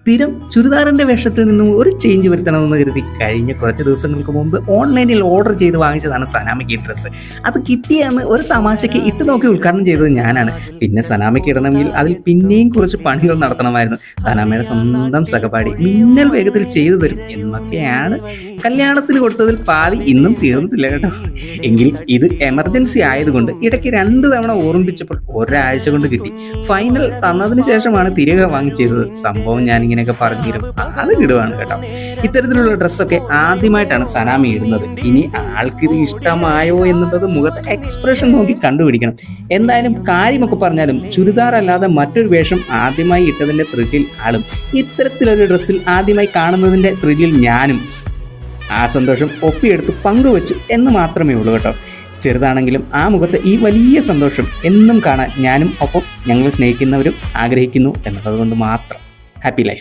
സ്ഥിരം ചുരിദാറിൻ്റെ വേഷത്തിൽ നിന്നും ഒരു ചേഞ്ച് വരുത്തണമെന്ന് കരുതി കഴിഞ്ഞ കുറച്ച് ദിവസങ്ങൾക്ക് മുമ്പ് ഓൺലൈനിൽ ഓർഡർ ചെയ്ത് വാങ്ങിച്ചതാണ് സനാമയ്ക്ക് ഈ ഡ്രസ്സ്. അത് കിട്ടിയെന്ന് ഒരു തമാശയ്ക്ക് ഇട്ട് നോക്കി ഉദ്ഘാടനം ചെയ്തത് ഞാനാണ്. പിന്നെ സനാമയ്ക്ക് ഇടണമെങ്കിൽ അതിൽ പിന്നെയും കുറച്ച് പണികൾ നടത്തണമായിരുന്നു. സനാമയുടെ സ്വന്തം സഹപാഠി മിന്നൽ വേഗത്തിൽ ചെയ്തു തരും എന്നൊക്കെയാണ് കല്യാണത്തിന് കൊടുത്തതിൽ പാതി ഇന്നും തീർന്നിട്ടില്ല കേട്ടോ. എങ്കിൽ ഇത് എമർജൻസി ആയതുകൊണ്ട് ഇടയ്ക്ക് 2 തവണ ഓർമ്മിപ്പിച്ചപ്പോൾ ഒരാഴ്ച കൊണ്ട് കിട്ടി. ഫൈനൽ തന്നതിന് ശേഷമാണ് തിരികെ വാങ്ങി ചെയ്തത്. സംഭവം ഞാനിങ്ങനെയൊക്കെ പറഞ്ഞിരും ആള് കിടുവാണ് കേട്ടോ. ഇത്തരത്തിലുള്ള ഡ്രസ്സൊക്കെ ആദ്യമായിട്ടാണ് സനാമി ഇടുന്നത്. ഇനി ആൾക്കിത് ഇഷ്ടമായോ എന്നുള്ളത് മുഖത്തെ എക്സ്പ്രഷൻ നോക്കി കണ്ടുപിടിക്കണം. എന്തായാലും കാര്യമൊക്കെ പറഞ്ഞാലും ചുരിദാർ അല്ലാതെ മറ്റൊരു വേഷം ആദ്യമായി ഇട്ടതിൻ്റെ ത്രില്ലിൽ ആളും, ഇത്തരത്തിലൊരു ഡ്രസ്സിൽ ആദ്യമായി കാണുന്നതിൻ്റെ ത്രില്ലിൽ ഞാനും. ആ സന്തോഷം ഒപ്പിയെടുത്ത് പങ്കുവച്ചു എന്ന് മാത്രമേ ഉള്ളൂ കേട്ടോ. ചെറുതാണെങ്കിലും ആ മുഖത്ത് ഈ വലിയ സന്തോഷം എന്നും കാണാൻ ഞാനും ഒപ്പം ഞങ്ങൾ സ്നേഹിക്കുന്നവരും ആഗ്രഹിക്കുന്നു എന്നുള്ളത് കൊണ്ട് മാത്രം. Happy life.